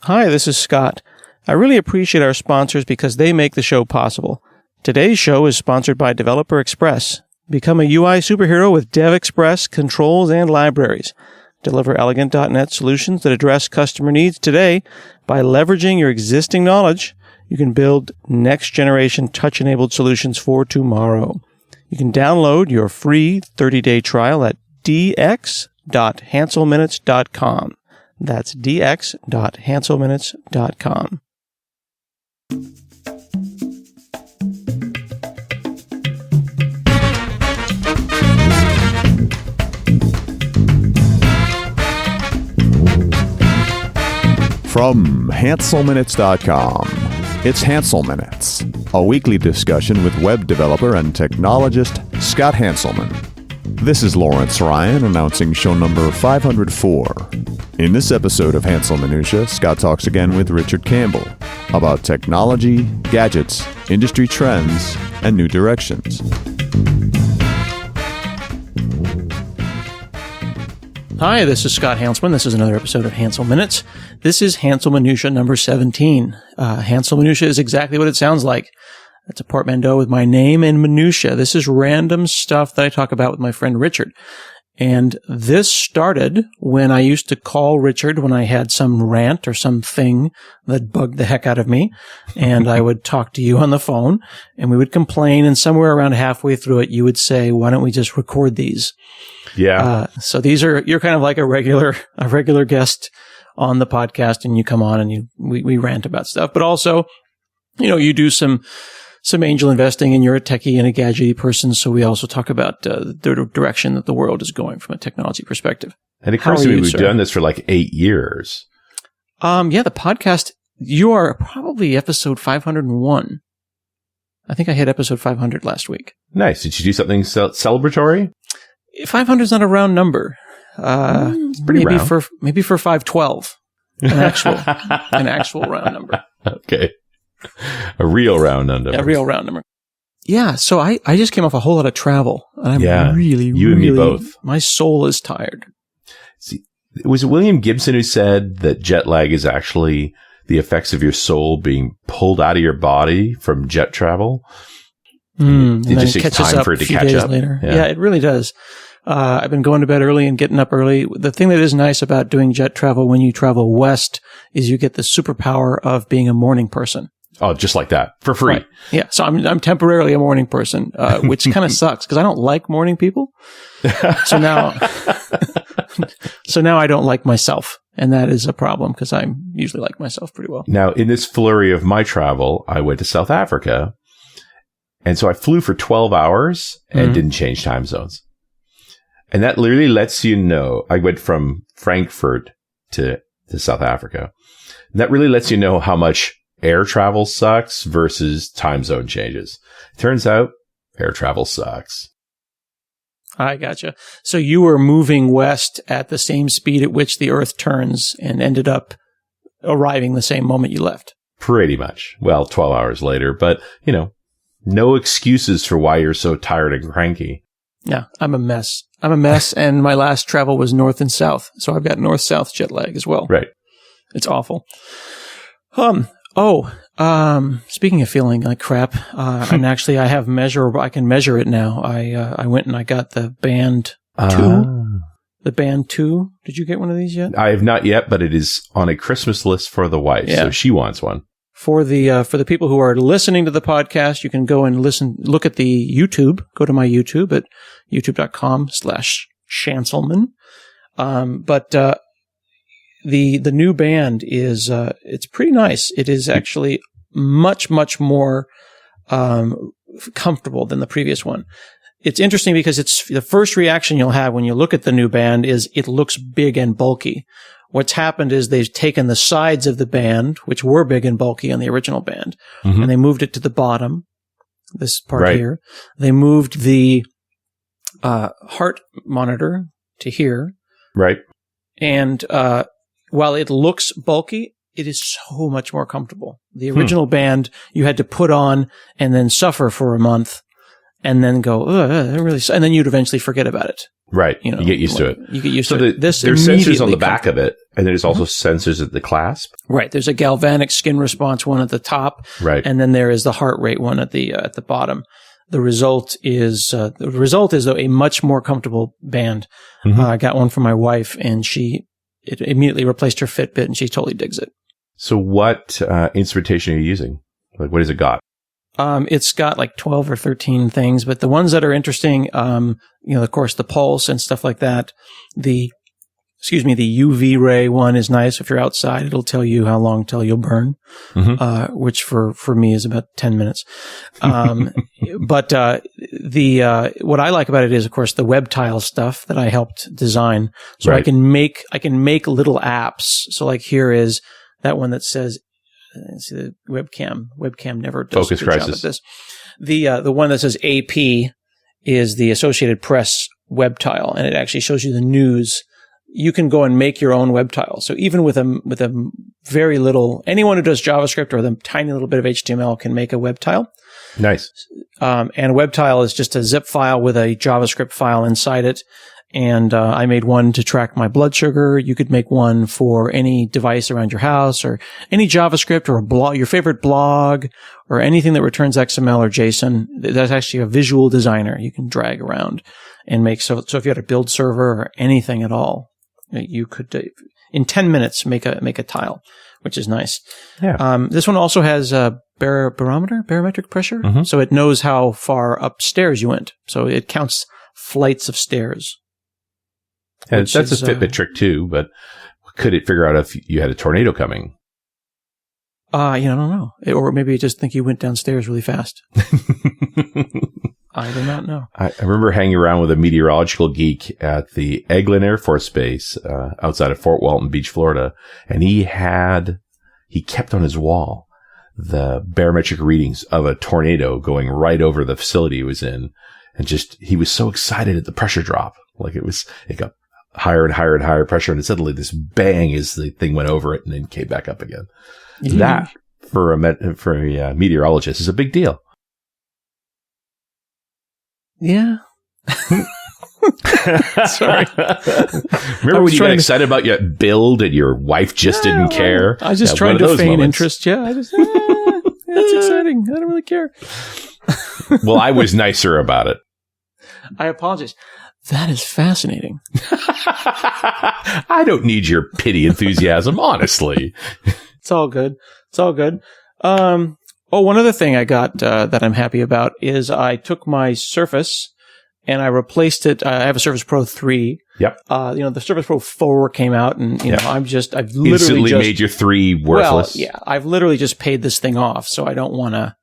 Hi, this is Scott. I really appreciate our sponsors because they make the show possible. Today's show is sponsored by Developer Express. Become a UI superhero with Dev Express controls and libraries. Deliver elegant .NET solutions that address customer needs today. By leveraging your existing knowledge, you can build next-generation touch-enabled solutions for tomorrow. You can download your free 30-day trial at dx.hanselminutes.com. That's dx.hanselminutes.com. From Hanselminutes.com, it's Hansel Minutes, a weekly discussion with web developer and technologist Scott Hanselman. This is Lawrence Ryan announcing show number 504. In this episode of Hanselminutiae, Scott talks again with Richard Campbell about technology, gadgets, industry trends, and new directions. Hi, this is Scott Hanselman. This is another episode of Hansel Minutes. This is Hanselminutiae number 17. Hanselminutiae is exactly what it sounds like. That's a portmanteau with my name and minutia. This is random stuff that I talk about with my friend Richard. And this started when I used to call Richard when I had some rant or something that bugged the heck out of me. And I would talk to you on the phone and we would complain. And somewhere around halfway through it, you would say, why don't we just record these? Yeah. So you're kind of like a regular guest on the podcast, and you come on and we rant about stuff, but also, you do some angel investing, and you're a techie and a gadgety person. So we also talk about the direction that the world is going from a technology perspective. And it occurs to me we've done this for like 8 years. Yeah, the podcast, you are probably episode 501. I think I hit episode 500 last week. Nice. Did you do something celebratory? 500 is not a round number. It's pretty round. Maybe for 512. An actual round number. Okay. A real round number. A real round number. Yeah, so I just came off a whole lot of travel. And I'm really, you and me both. My soul is tired. See, was it William Gibson who said that jet lag is actually the effects of your soul being pulled out of your body from jet travel? It just takes time for it to catch up. Later. Yeah, it really does. I've been going to bed early and getting up early. The thing that is nice about doing jet travel when you travel west is you get the superpower of being a morning person. Oh, just like that, for free. Right. Yeah, so I'm temporarily a morning person, which kind of sucks because I don't like morning people. So now I don't like myself, and that is a problem because I usually like myself pretty well. Now, in this flurry of my travel, I went to South Africa, and so I flew for 12 hours and didn't change time zones. And that literally lets you know, I went from Frankfurt to South Africa. And that really lets you know how much air travel sucks versus time zone changes. Turns out air travel sucks. I gotcha. So you were moving west at the same speed at which the Earth turns and ended up arriving the same moment you left. Pretty much. Well, 12 hours later, but, no excuses for why you're so tired and cranky. Yeah, I'm a mess. And my last travel was north and south. So I've got north-south jet lag as well. Right. It's awful. Speaking of feeling like crap, and actually I can measure it now. I went and I got the Band 2. The Band 2. Did you get one of these yet? I have not yet, but it is on a Christmas list for the wife. Yeah. So she wants one. For the people who are listening to the podcast, you can go and look at the YouTube. Go to my YouTube at youtube.com/Shanselman. But the new band is, it's pretty nice. It is actually much, much more, comfortable than the previous one. It's interesting because it's the first reaction you'll have when you look at the new band is it looks big and bulky. What's happened is they've taken the sides of the band, which were big and bulky on the original band, and they moved it to the bottom, this part here. They moved the heart monitor to here. Right. And while it looks bulky, it is so much more comfortable. The original band you had to put on and then suffer for a month and then go, really, and then you'd eventually forget about it. Right. You get used to it. You get used to it. There's sensors on the back of it, and there's also sensors at the clasp. Right. There's a galvanic skin response one at the top. Right. And then there is the heart rate one at the bottom. The result is though a much more comfortable band. I got one for my wife, and it immediately replaced her Fitbit, and she totally digs it. So what instrumentation are you using? Like, what has it got? It's got like 12 or 13 things, but the ones that are interesting, of course, the pulse and stuff like that. The UV ray one is nice. If you're outside, it'll tell you how long till you'll burn, which for me is about 10 minutes. But what I like about it is, of course, the web tile stuff that I helped design. So I can make little apps. So like here is that one that says, see the webcam never does Focus a good job at this. The one that says AP is the Associated Press web tile, and it actually shows you the news. You can go and make your own web tile. So even with a very little, anyone who does JavaScript or the tiny little bit of HTML can make a web tile. Nice. And a web tile is just a zip file with a JavaScript file inside it. And I made one to track my blood sugar. You could make one for any device around your house, or any JavaScript, or a blog, your favorite blog, or anything that returns XML or JSON. That's actually a visual designer you can drag around and make. So if you had a build server or anything at all, you could in 10 minutes make a tile, which is nice. Yeah. This one also has a barometric pressure, so it knows how far upstairs you went. So it counts flights of stairs. And that's a Fitbit trick too, but could it figure out if you had a tornado coming? I don't know. Or maybe I just think you went downstairs really fast. I do not know. I remember hanging around with a meteorological geek at the Eglin Air Force Base outside of Fort Walton Beach, Florida, and he kept on his wall the barometric readings of a tornado going right over the facility he was in, and he was so excited at the pressure drop. Like it got higher and higher and higher pressure, and suddenly this bang as the thing went over it and then came back up again. Yeah. That for a meteorologist is a big deal. Yeah. Sorry. Remember when you got excited about your build and your wife just didn't care? I was just trying to feign interest. Yeah, I just that's exciting. I don't really care. Well, I was nicer about it. I apologize. That is fascinating. I don't need your pity enthusiasm, honestly. It's all good. It's all good. One other thing I got that I'm happy about is I took my Surface and I replaced it. I have a Surface Pro 3. Yep. The Surface Pro 4 came out, and I've literally instantly made your 3 worthless. Well, yeah, I've literally just paid this thing off, so I don't want to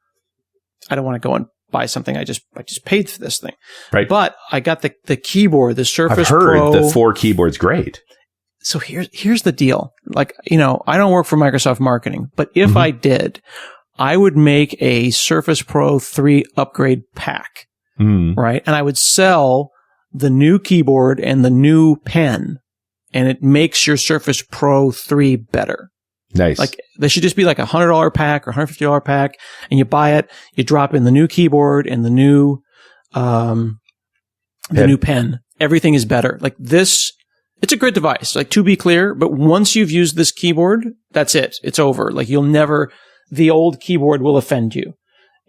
go and buy something. I just paid for this thing. Right. But I got the keyboard, the Surface Pro. I've heard the 4 keyboard's great. So here's the deal. Like, I don't work for Microsoft marketing, but if I did, I would make a Surface Pro 3 upgrade pack. Right? And I would sell the new keyboard and the new pen, and it makes your Surface Pro 3 better. Nice. Like, they should just be like a $100 pack or $150 pack, and you buy it, you drop in the new keyboard and the new pen. Everything is better. Like this, it's a great device. Like, to be clear, but once you've used this keyboard, that's it. It's over. Like, the old keyboard will offend you.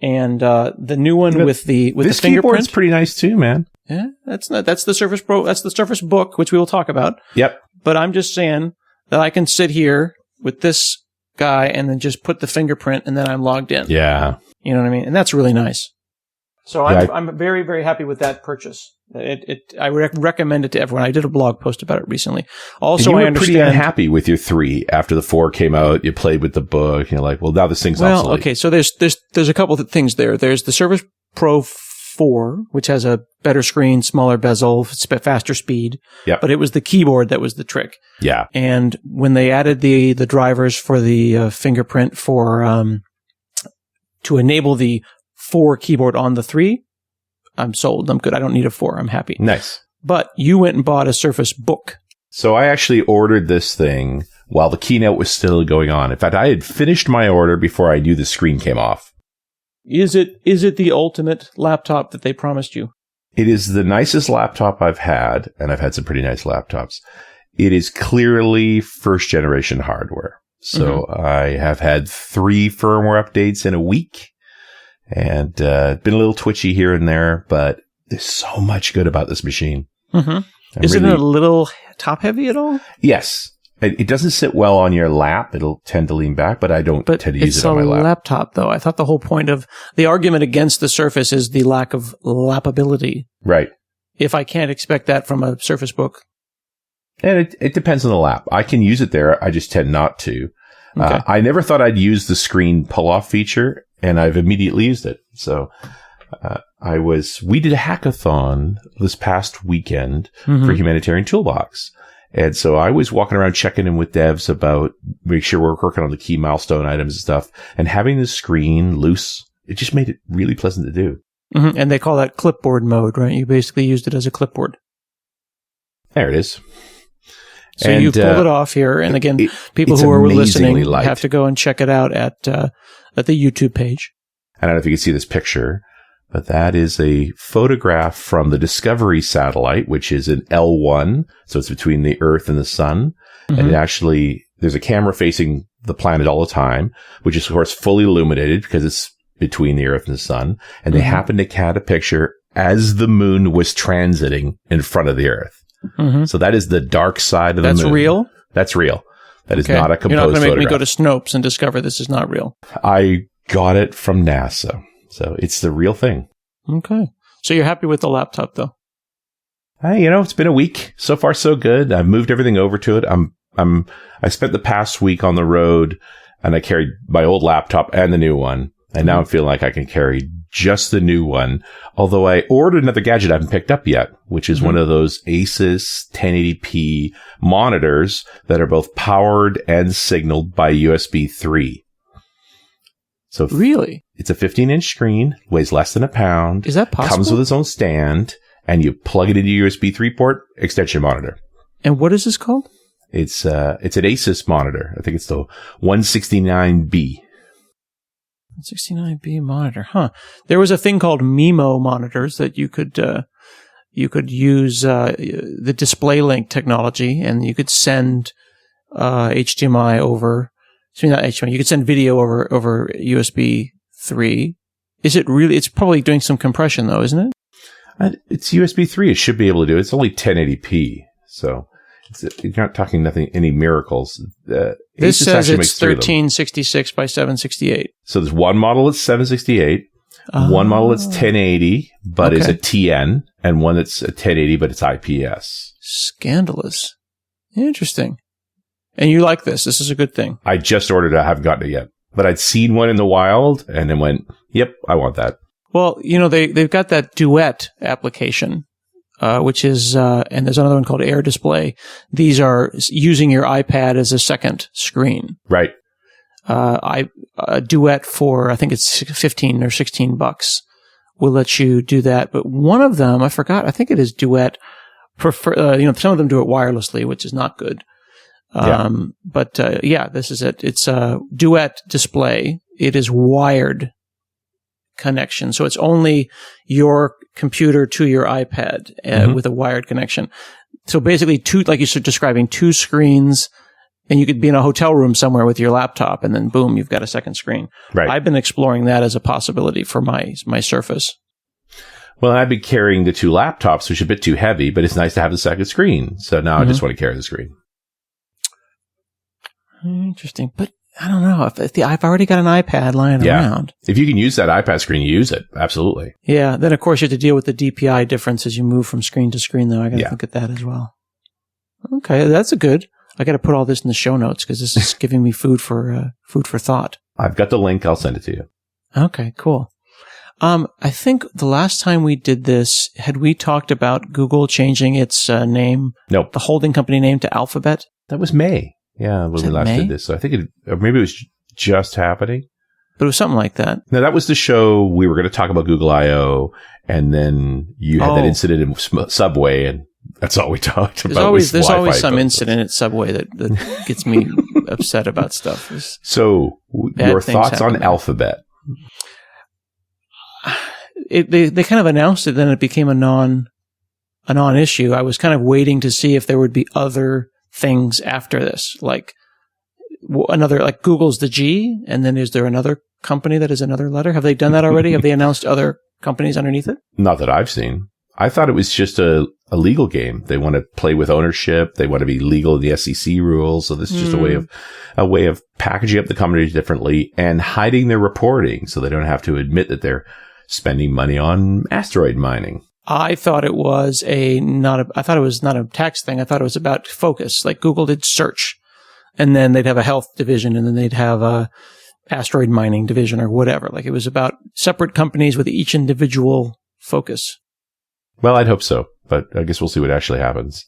And the new one with the fingerprint. This keyboard's pretty nice too, man. Yeah, that's the Surface Pro. That's the Surface Book, which we will talk about. Yep. But I'm just saying that I can sit here with this guy and then just put the fingerprint, and then I'm logged in. Yeah. You know what I mean? And that's really nice. So I'm very, very happy with that purchase. I would recommend it to everyone. I did a blog post about it recently. Also, and you were pretty unhappy with your 3 after the 4 came out. You played with the book. And you're like, well, now this thing's obsolete. Okay. So there's a couple of things there. There's the Surface Pro 4, which has a better screen, smaller bezel, faster speed. Yeah. But it was the keyboard that was the trick. Yeah. And when they added the drivers for the fingerprint to enable the 4 keyboard on the 3, I'm sold. I'm good. I don't need a 4. I'm happy. Nice. But you went and bought a Surface Book. So I actually ordered this thing while the keynote was still going on. In fact, I had finished my order before I knew the screen came off. Is it the ultimate laptop that they promised you? It is the nicest laptop I've had, and I've had some pretty nice laptops. It is clearly first generation hardware. So I have had 3 firmware updates in a week, and been a little twitchy here and there, but there's so much good about this machine. Isn't it a little top heavy at all? Yes. It doesn't sit well on your lap. It'll tend to lean back, but I don't tend to use it on my lap. It's a laptop, though. I thought the whole point of the argument against the Surface is the lack of lappability. Right. If I can't expect that from a Surface Book. And it depends on the lap. I can use it there. I just tend not to. Okay. I never thought I'd use the screen pull-off feature, and I've immediately used it. So we did a hackathon this past weekend for Humanitarian Toolbox. And so I was walking around checking in with devs about make sure we're working on the key milestone items and stuff. And having the screen loose, it just made it really pleasant to do. And they call that clipboard mode, right? You basically used it as a clipboard. There it is. So you pulled it off here. And again, people who are listening have to go and check it out at the YouTube page. I don't know if you can see this picture, but that is a photograph from the Discovery satellite, which is an L1. So it's between the Earth and the sun. And there's a camera facing the planet all the time, which is, of course, fully illuminated because it's between the Earth and the sun. And they happened to catch a picture as the moon was transiting in front of the Earth. So that is the dark side of the moon. That's real? That's real. That is not a composed photograph. You're not going to make me go to Snopes and discover this is not real. I got it from NASA. So it's the real thing. Okay. So you're happy with the laptop, though? It's been a week. So far, so good. I've moved everything over to it. I spent the past week on the road, and I carried my old laptop and the new one. And now I'm feeling like I can carry just the new one. Although I ordered another gadget I haven't picked up yet, which is one of those Asus 1080p monitors that are both powered and signaled by USB 3. So really? It's a 15-inch screen, weighs less than a pound. Is that possible? Comes with its own stand, and you plug it into your USB 3 port, extension monitor. And what is this called? It's an Asus monitor. I think it's the 169B. 169B monitor, huh? There was a thing called MIMO monitors that you could use the display link technology, and you could send HDMI over. Not HDMI. You could send video over USB 3. Is it really? It's probably doing some compression, though, isn't it? It's USB 3. It should be able to do it. It's only 1080p, so you're not talking any miracles. This says it's 1366 by 768. So there's one model that's 768, one model that's 1080, but is a TN, and one that's a 1080, but it's IPS. Scandalous. Interesting. And you like this? This is a good thing. I just ordered it. I haven't gotten it yet, but I'd seen one in the wild, and then went, "Yep, I want that." Well, they've got that Duet application. Which is, and there's another one called Air Display. These are using your iPad as a second screen. Right. Duet for, I think it's $15 or $16 will let you do that. But one of them, I forgot, I think it is Duet. Some of them do it wirelessly, which is not good. But this is it. It's a Duet display. It is wired connection. So it's only your computer to your iPad with a wired connection. So basically like you're describing, 2 screens, and you could be in a hotel room somewhere with your laptop, and then boom, you've got a second screen. Right. I've been exploring that as a possibility for my Surface. Well, I've been carrying the 2 laptops, which are a bit too heavy, but it's nice to have the second screen. So now I just want to carry the screen. Interesting. But I don't know if I've already got an iPad lying around. If you can use that iPad screen, you use it. Absolutely. Yeah. Then of course you have to deal with the DPI difference as you move from screen to screen, though. I got to look at that as well. Okay. That's I got to put all this in the show notes because this is giving me food for thought. I've got the link. I'll send it to you. Okay, cool. I think the last time we did this, had we talked about Google changing its name? Nope. The holding company name to Alphabet? That was May. Yeah, when we last did this. So I think or maybe it was just happening. But it was something like that. No, that was the show we were going to talk about Google I.O., and then you had that incident in Subway, and that's all we talked about. There's always some incident at Subway that gets me upset about stuff. So your thoughts on Alphabet? they kind of announced it, then it became a non-issue. I was kind of waiting to see if there would be other things after this, like Google's the G, and then is there another company that is another letter? Have they done that already? Have they announced other companies underneath it? Not that I've seen. I thought it was just a legal game. They want to play with ownership. They want to be legal in the SEC rules. So this is just a way of packaging up the companies differently and hiding their reporting so they don't have to admit that they're spending money on asteroid mining. I thought it was not a tax thing. I thought it was about focus. Like Google did search, and then they'd have a health division, and then they'd have a asteroid mining division or whatever. Like it was about separate companies with each individual focus. Well, I'd hope so, but I guess we'll see what actually happens.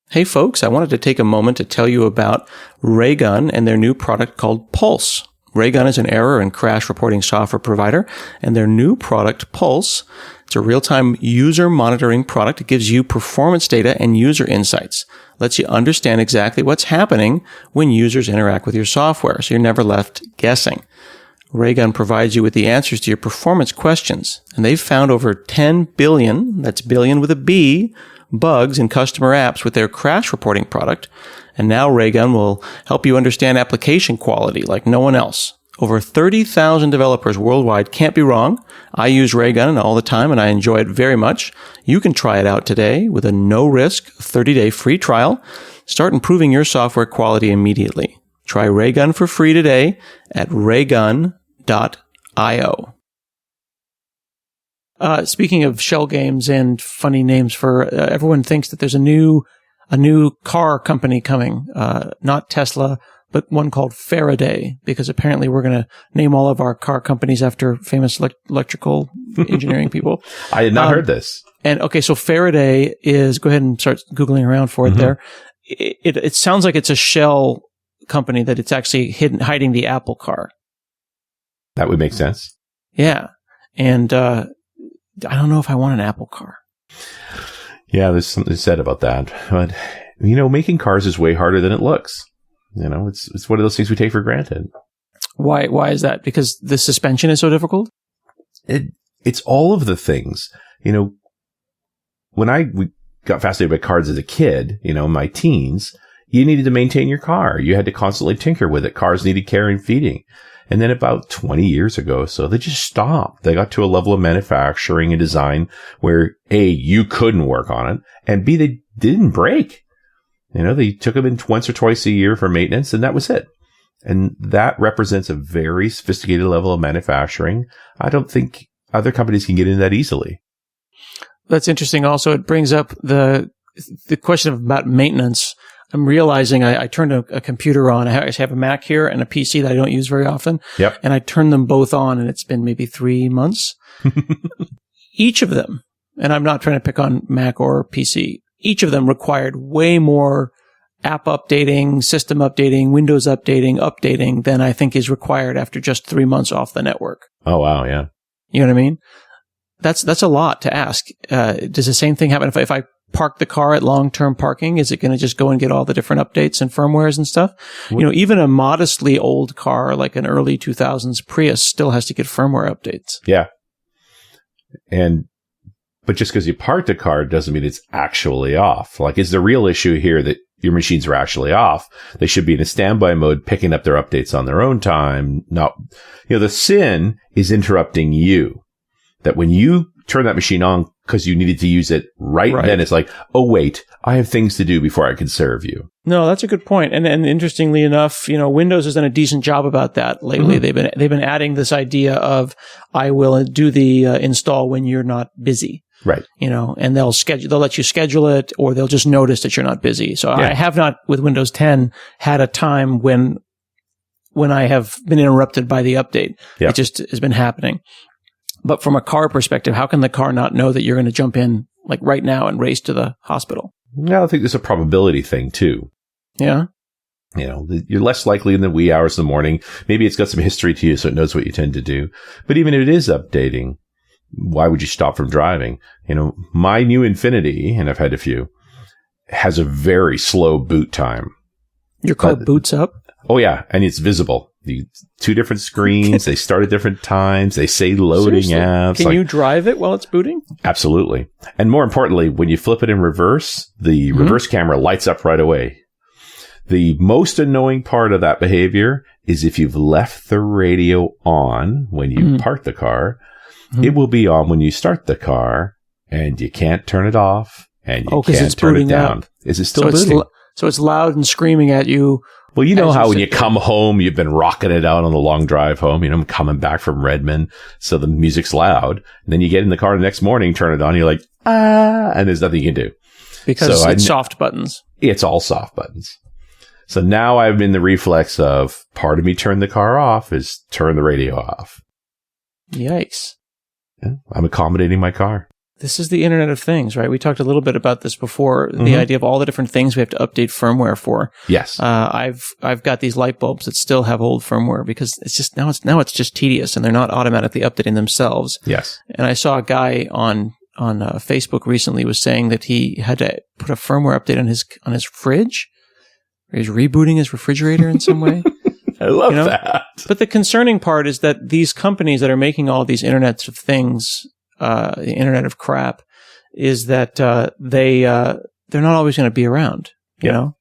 Hey folks, I wanted to take a moment to tell you about Raygun and their new product called Pulse. Raygun is an error and crash reporting software provider, and their new product, Pulse, it's a real-time user monitoring product. It gives you performance data and user insights. Lets you understand exactly what's happening when users interact with your software, so you're never left guessing. Raygun provides you with the answers to your performance questions, and they've found over 10 billion, that's billion with a B, bugs in customer apps with their crash reporting product. And now Raygun will help you understand application quality like no one else. Over 30,000 developers worldwide can't be wrong. I use Raygun all the time, and I enjoy it very much. You can try it out today with a no-risk 30-day free trial. Start improving your software quality immediately. Try Raygun for free today at raygun.io. Speaking of shell games and funny names for everyone thinks that there's a new car company coming, not Tesla, but one called Faraday, because apparently we're going to name all of our car companies after famous electrical engineering people. I had not heard this. And okay, so Faraday is, go ahead and start Googling around for it there. It sounds like it's a shell company that it's actually hiding the Apple car. That would make sense. Yeah. And I don't know if I want an Apple car. Yeah, there's something said about that. But, making cars is way harder than it looks. It's one of those things we take for granted. Why is that? Because the suspension is so difficult? It's all of the things. When we got fascinated by cars as a kid, in my teens, you needed to maintain your car. You had to constantly tinker with it. Cars needed care and feeding. And then about 20 years ago, so they just stopped. They got to a level of manufacturing and design where A, you couldn't work on it, and B, they didn't break. They took them in once or twice a year for maintenance, and that was it. And that represents a very sophisticated level of manufacturing. I don't think other companies can get in that easily. That's interesting. Also, it brings up the question about maintenance. I'm realizing I turned a computer on. I have a Mac here and a PC that I don't use very often. Yep. And I turned them both on, and it's been maybe 3 months. Each of them, and I'm not trying to pick on Mac or PC, each of them required way more app updating, system updating, Windows updating than I think is required after just 3 months off the network. Oh, wow. Yeah. You know what I mean? That's a lot to ask. Does the same thing happen if I park the car at long-term parking? Is it going to just go and get all the different updates and firmwares and stuff? Even a modestly old car like an early 2000s Prius still has to get firmware updates. Yeah. But just because you parked a car doesn't mean it's actually off. Like, is the real issue here that your machines are actually off? They should be in a standby mode, picking up their updates on their own time. Not, the sin is interrupting you. That when you turn that machine on because you needed to use it right then, it's like, oh, wait, I have things to do before I can serve you. No, that's a good point. And interestingly enough, Windows has done a decent job about that lately. Mm-hmm. They've been adding this idea of, I will do the install when you're not busy. Right. And they'll let you schedule it, or they'll just notice that you're not busy. So yeah. I have not, with Windows 10, had a time when I have been interrupted by the update. Yeah. It just has been happening. But from a car perspective, how can the car not know that you're going to jump in like right now and race to the hospital? Yeah, I think there's a probability thing too. Yeah. You're less likely in the wee hours of the morning. Maybe it's got some history to you, so it knows what you tend to do. But even if it is updating, why would you stop from driving? My new Infiniti, and I've had a few, has a very slow boot time. Your car boots up? Oh, yeah. And it's visible. The two different screens. They start at different times. They say loading Seriously? apps. Can you drive it while it's booting? Absolutely. And more importantly, when you flip it in reverse, the reverse camera lights up right away. The most annoying part of that behavior is if you've left the radio on when you park the car, it will be on when you start the car, and you can't turn it off, and you can't turn it down. Is it still booting? So it's loud and screaming at you. Well, you know how when you come home, you've been rocking it out on the long drive home. You know, I'm coming back from Redmond, so the music's loud. And then you get in the car the next morning, turn it on, you're like, and there's nothing you can do. Because it's soft buttons. It's all soft buttons. So now I'm in the reflex of part of me turn the car off is turn the radio off. Yikes. Yeah, I'm accommodating my car. This is the Internet of Things, right? We talked a little bit about this before, the idea of all the different things we have to update firmware for. Yes. I've got these light bulbs that still have old firmware because it's just now it's just tedious and they're not automatically updating themselves. Yes. And I saw a guy on Facebook recently was saying that he had to put a firmware update on his fridge. He's rebooting his refrigerator in some way. I love that. But the concerning part is that these companies that are making all these Internets of Things, the Internet of Crap, is that they're not always going to be around. You know,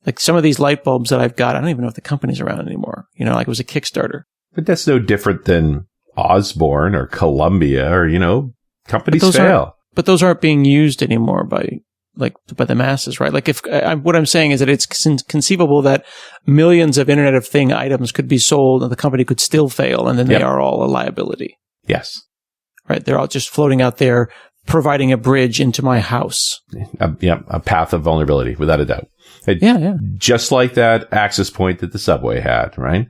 like some of these light bulbs that I've got, I don't even know if the company's around anymore. You know, like it was a Kickstarter. But that's no different than Osborne or Columbia or companies fail. But those aren't being used anymore by the masses, right? Like what I'm saying is that it's conceivable that millions of Internet of Thing items could be sold and the company could still fail, and then they are all a liability. Yes. Right. They're all just floating out there, providing a bridge into my house. A path of vulnerability, without a doubt. Just like that access point that the subway had, right?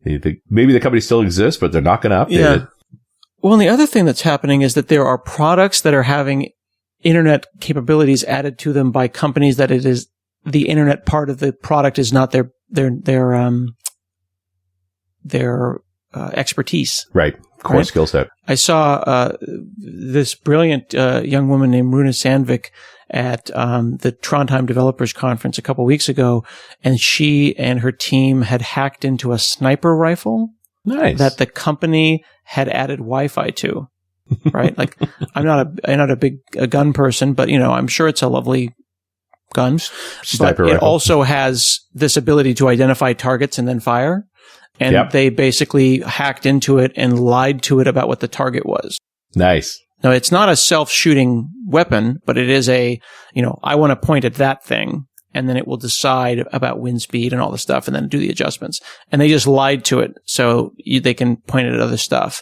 Maybe the company still exists, but they're not going to update it. Well, and the other thing that's happening is that there are products that are having Internet capabilities added to them by companies that it is the Internet part of the product is not their expertise. Right. Core skill set. I saw this brilliant young woman named Runa Sandvik at the Trondheim Developers Conference a couple weeks ago, and she and her team had hacked into a sniper rifle that the company had added Wi-Fi to. Right? Like, I'm not a big gun person, but I'm sure it's a lovely gun. Sniper but it rifle. also has this ability to identify targets and then fire. And they basically hacked into it and lied to it about what the target was. Nice. Now, it's not a self-shooting weapon, but it is I want to point at that thing, and then it will decide about wind speed and all the stuff and then do the adjustments. And they just lied to it so they can point it at other stuff.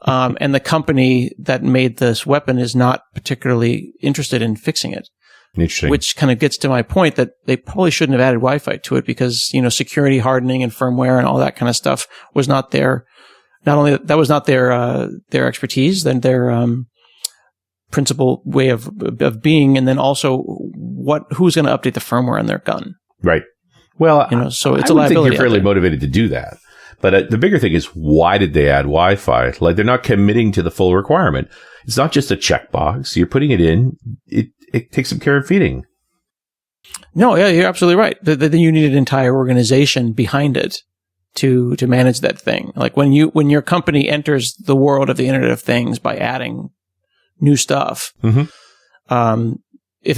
And the company that made this weapon is not particularly interested in fixing it. Interesting. Which kind of gets to my point that they probably shouldn't have added Wi-Fi to it because, security hardening and firmware and all that kind of stuff was not their, not only that was not their expertise, then their, principal way of being, and then also who's going to update the firmware on their gun. Right. Well, so it's a liability. I think you're fairly motivated to do that. But the bigger thing is, why did they add Wi-Fi? Like, they're not committing to the full requirement. It's not just a checkbox. You're putting it in. It takes some care of feeding. No, yeah, you're absolutely right. Then you need an entire organization behind it to manage that thing. Like when your company enters the world of the Internet of Things by adding new stuff, if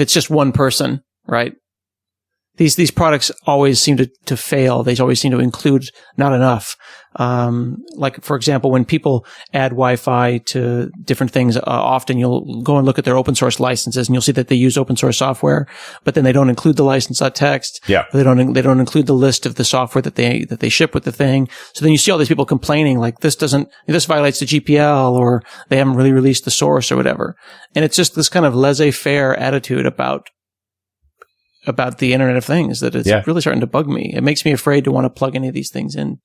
it's just one person, right? These products always seem to fail. They always seem to include not enough. Like, for example, when people add Wi-Fi to different things, often you'll go and look at their open source licenses and you'll see that they use open source software, but then they don't include the license.txt. Yeah. They don't include the list of the software that they ship with the thing. So then you see all these people complaining like this violates the GPL, or they haven't really released the source or whatever. And it's just this kind of laissez-faire attitude about the Internet of Things that it's really starting to bug me. It makes me afraid to want to plug any of these things in.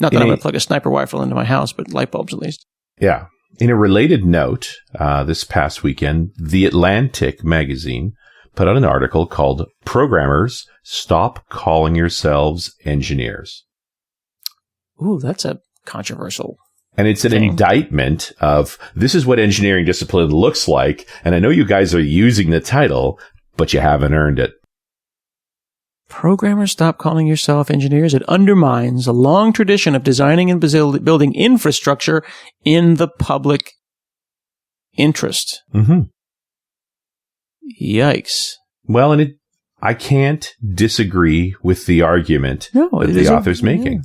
Not that I'm going to plug a sniper rifle into my house, but light bulbs at least. Yeah. In a related note, this past weekend, The Atlantic magazine put out an article called "Programmers, Stop Calling Yourselves Engineers." Ooh, that's a controversial And it's an indictment of, this is what engineering discipline looks like. And I know you guys are using the title, but you haven't earned it. Programmers, stop calling yourself engineers. It undermines a long tradition of designing and building infrastructure in the public interest. Mm-hmm. Yikes. Well, and I can't disagree with the argument that the author's making. Yeah.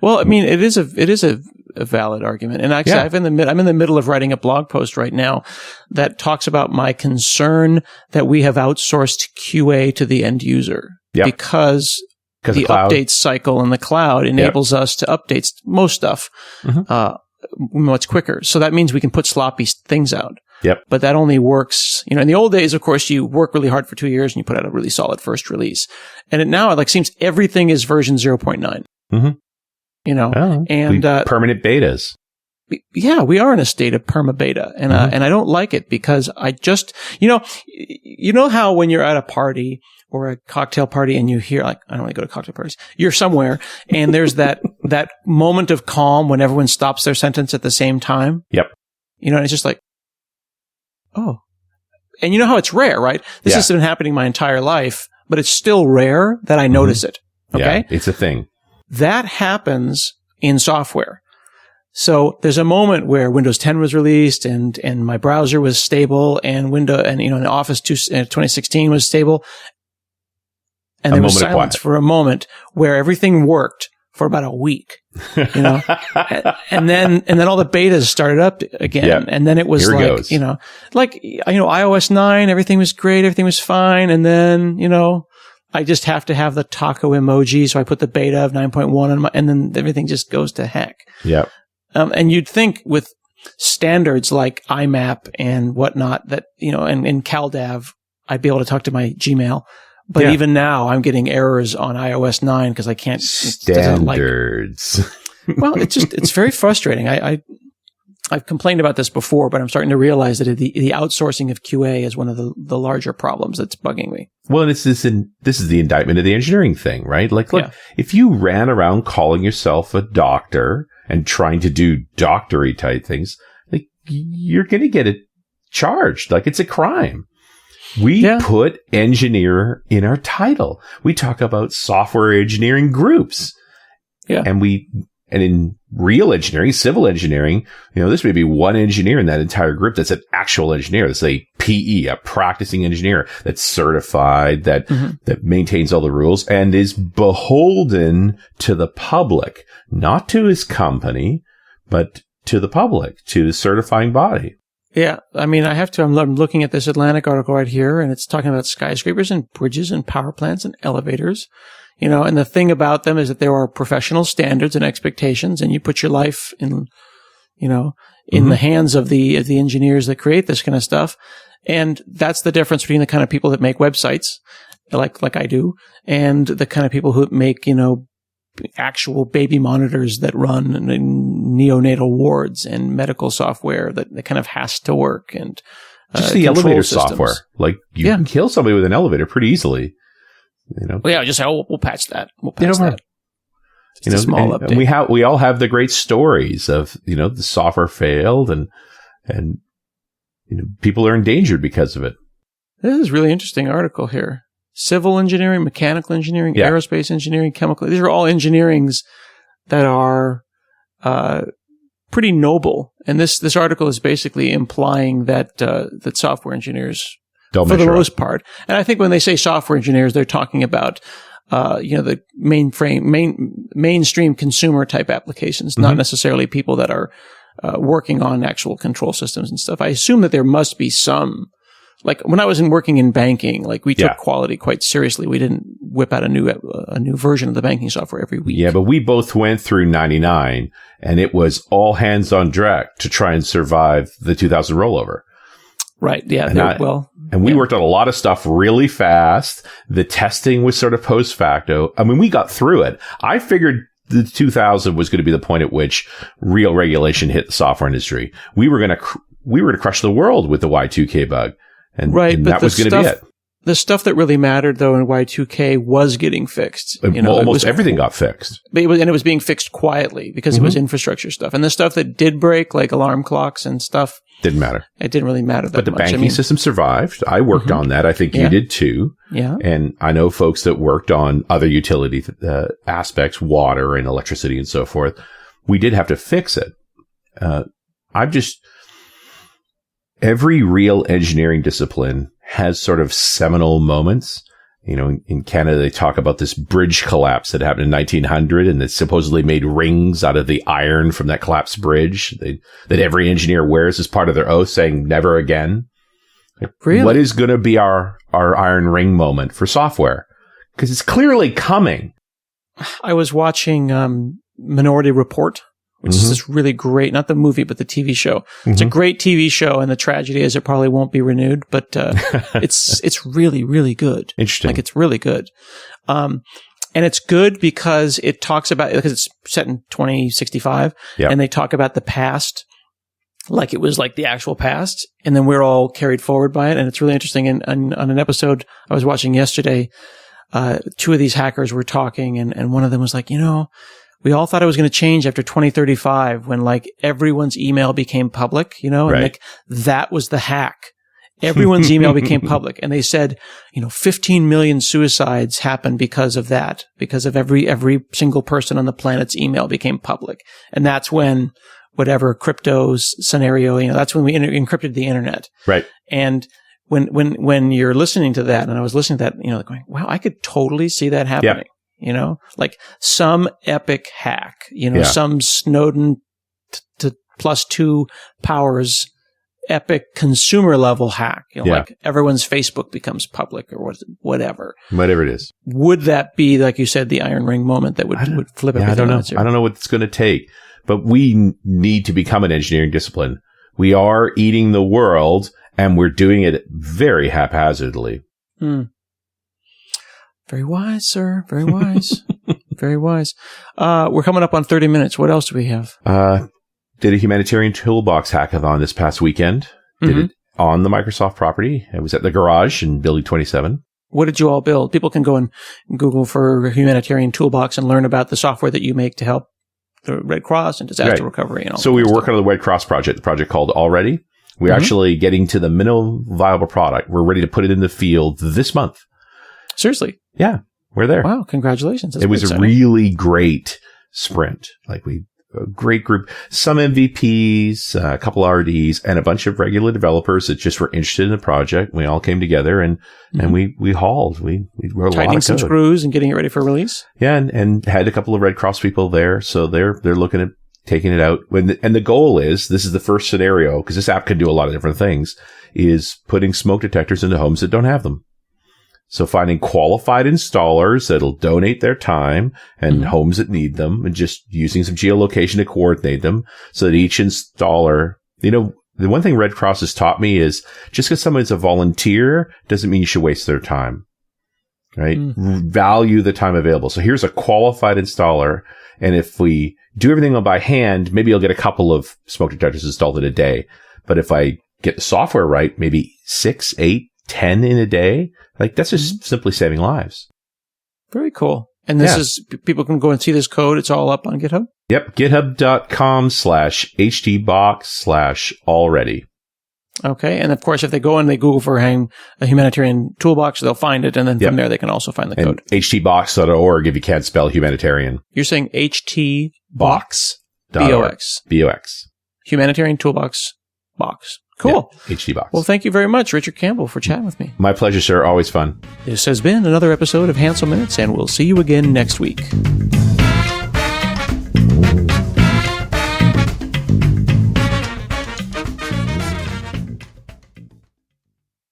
Well, I mean, it is a valid argument. And actually, I'm in the middle of writing a blog post right now that talks about my concern that we have outsourced QA to the end user. Yep. Because the update cycle in the cloud enables us to update most stuff much quicker. So that means we can put sloppy things out. Yep. But that only works, in the old days, of course, you work really hard for 2 years and you put out a really solid first release. And now it seems everything is version 0.9. And permanent betas. Yeah, we are in a state of perma beta, and I don't like it because I just, how when you're at a party or a cocktail party and you hear, I don't want to go to cocktail parties. You're somewhere and there's that moment of calm when everyone stops their sentence at the same time. Yep. And it's just oh, and you know how it's rare, right? This has been happening my entire life, but it's still rare that I notice it. Okay. Yeah, it's a thing. That happens in software. So there's a moment where Windows 10 was released and my browser was stable and Office 2016 was stable. And there was silence for a moment where everything worked for about a week, and then all the betas started up again. Yep. And then it was iOS 9, everything was great. Everything was fine. And then, I just have to have the taco emoji. So I put the beta of 9.1 on and then everything just goes to heck. Yep. And you'd think with standards like IMAP and whatnot that, and CalDAV, I'd be able to talk to my Gmail. But even now I'm getting errors on iOS 9 because I can't. Standards. Well, it's very frustrating. I've complained about this before, but I'm starting to realize that the outsourcing of QA is one of the larger problems that's bugging me. Well, and this is the indictment of the engineering thing, right? Look, if you ran around calling yourself a doctor and trying to do doctory type things, you're going to get it charged. It's a crime. We put engineer in our title. We talk about software engineering groups. Yeah. And in real engineering, civil engineering, this may be one engineer in that entire group that's an actual engineer. That's a PE, a practicing engineer that's certified, that maintains all the rules and is beholden to the public, not to his company, but to the public, to the certifying body. Yeah. I mean, I'm looking at this Atlantic article right here, and it's talking about skyscrapers and bridges and power plants and elevators. And the thing about them is that there are professional standards and expectations, and you put your life in the hands of the engineers that create this kind of stuff. And that's the difference between the kind of people that make websites, like I do, and the kind of people who make, actual baby monitors that run in neonatal wards and medical software that kind of has to work, and just the elevator software. You can kill somebody with an elevator pretty easily. Well, just say, we'll patch that. We'll patch that. Just a small update. And we all have the great stories of the software failed and people are endangered because of it. This is a really interesting article here. Civil engineering, mechanical engineering, aerospace engineering, chemical. These are all engineerings that are pretty noble. And this article is basically implying that that software engineers, for the most part, and I think when they say software engineers, they're talking about the mainstream consumer type applications, not necessarily people that are working on actual control systems and stuff. I assume that there must be some. Like when I was working in banking, we took quality quite seriously. We didn't whip out a new version of the banking software every week. Yeah, but we both went through 99, and it was all hands on deck to try and survive the 2000 rollover. Right. Yeah. And we worked on a lot of stuff really fast. The testing was sort of post facto. I mean, we got through it. I figured the 2000 was going to be the point at which real regulation hit the software industry. We were going to crush the world with the Y2K bug. And that was going to be it. The stuff that really mattered, though, in Y2K was getting fixed. Almost everything got fixed. But it was being fixed quietly because it was infrastructure stuff. And the stuff that did break, like alarm clocks and stuff, didn't matter. It didn't really matter that much. But the banking system survived. I worked on that. I think you did too. Yeah. And I know folks that worked on other utility aspects, water and electricity and so forth. We did have to fix it. Every real engineering discipline has sort of seminal moments. In Canada, they talk about this bridge collapse that happened in 1900 and that supposedly made rings out of the iron from that collapsed bridge that every engineer wears as part of their oath, saying never again. Really? What is going to be our iron ring moment for software? Because it's clearly coming. I was watching Minority Report, which is this really great, not the movie, but the TV show. It's a great TV show, and the tragedy is it probably won't be renewed, but it's really, really good. Interesting. Like, it's really good. And it's good because because it's set in 2065, and they talk about the past like it was like the actual past, and then we're all carried forward by it, and it's really interesting. And on an episode I was watching yesterday, two of these hackers were talking, and one of them was like, we all thought it was going to change after 2035 when like everyone's email became public, and like that was the hack. Everyone's email became public. And they said, 15 million suicides happened because of that, because of every single person on the planet's email became public. And that's when whatever crypto scenario, that's when we encrypted the internet. Right. And when you're listening to that, and I was listening to that, going, wow, I could totally see that happening. Yeah. Like some epic hack, some Snowden to +2 powers epic consumer level hack, like everyone's Facebook becomes public or whatever. Whatever it is. Would that be, like you said, the iron ring moment that would flip everything? I don't know. I don't know what it's going to take, but we need to become an engineering discipline. We are eating the world and we're doing it very haphazardly. Very wise, sir. Very wise. Very wise. We're coming up on 30 minutes. What else do we have? Did a humanitarian toolbox hackathon this past weekend. Did it on the Microsoft property. It was at the garage in Building 27. What did you all build? People can go and Google for humanitarian toolbox and learn about the software that you make to help the Red Cross and disaster recovery and all that. So we were working on the Red Cross project, the project called Already. We're actually getting to the minimal viable product. We're ready to put it in the field this month. Seriously? Yeah, we're there. Wow, congratulations. That's it was exciting. A really great sprint. A great group, some MVPs, a couple RDs, and a bunch of regular developers that just were interested in the project. We all came together and we hauled. We wrote a lot of code. Tightening some screws and getting it ready for release. Yeah, and had a couple of Red Cross people there, so they're looking at taking it out. And the goal is, this is the first scenario, because this app can do a lot of different things, is putting smoke detectors into homes that don't have them. So finding qualified installers that'll donate their time and homes that need them, and just using some geolocation to coordinate them so that each installer, the one thing Red Cross has taught me is just because someone's a volunteer doesn't mean you should waste their time, right? Value the time available. So here's a qualified installer. And if we do everything by hand, maybe you'll get a couple of smoke detectors installed in a day. But if I get the software right, maybe 6, 8, 10 in a day. Like, that's just simply saving lives. Very cool. And this is, people can go and see this code. It's all up on GitHub? Yep. GitHub.com/htbox/already. Okay. And of course, if they go and they Google for a humanitarian toolbox, they'll find it. And then from there, they can also find the code. htbox.org if you can't spell humanitarian. You're saying htbox? B-O-X. Humanitarian toolbox box. Cool. Yeah, HTBox. Well, thank you very much, Richard Campbell, for chatting with me. My pleasure, sir. Always fun. This has been another episode of Hansel Minutes, and we'll see you again next week.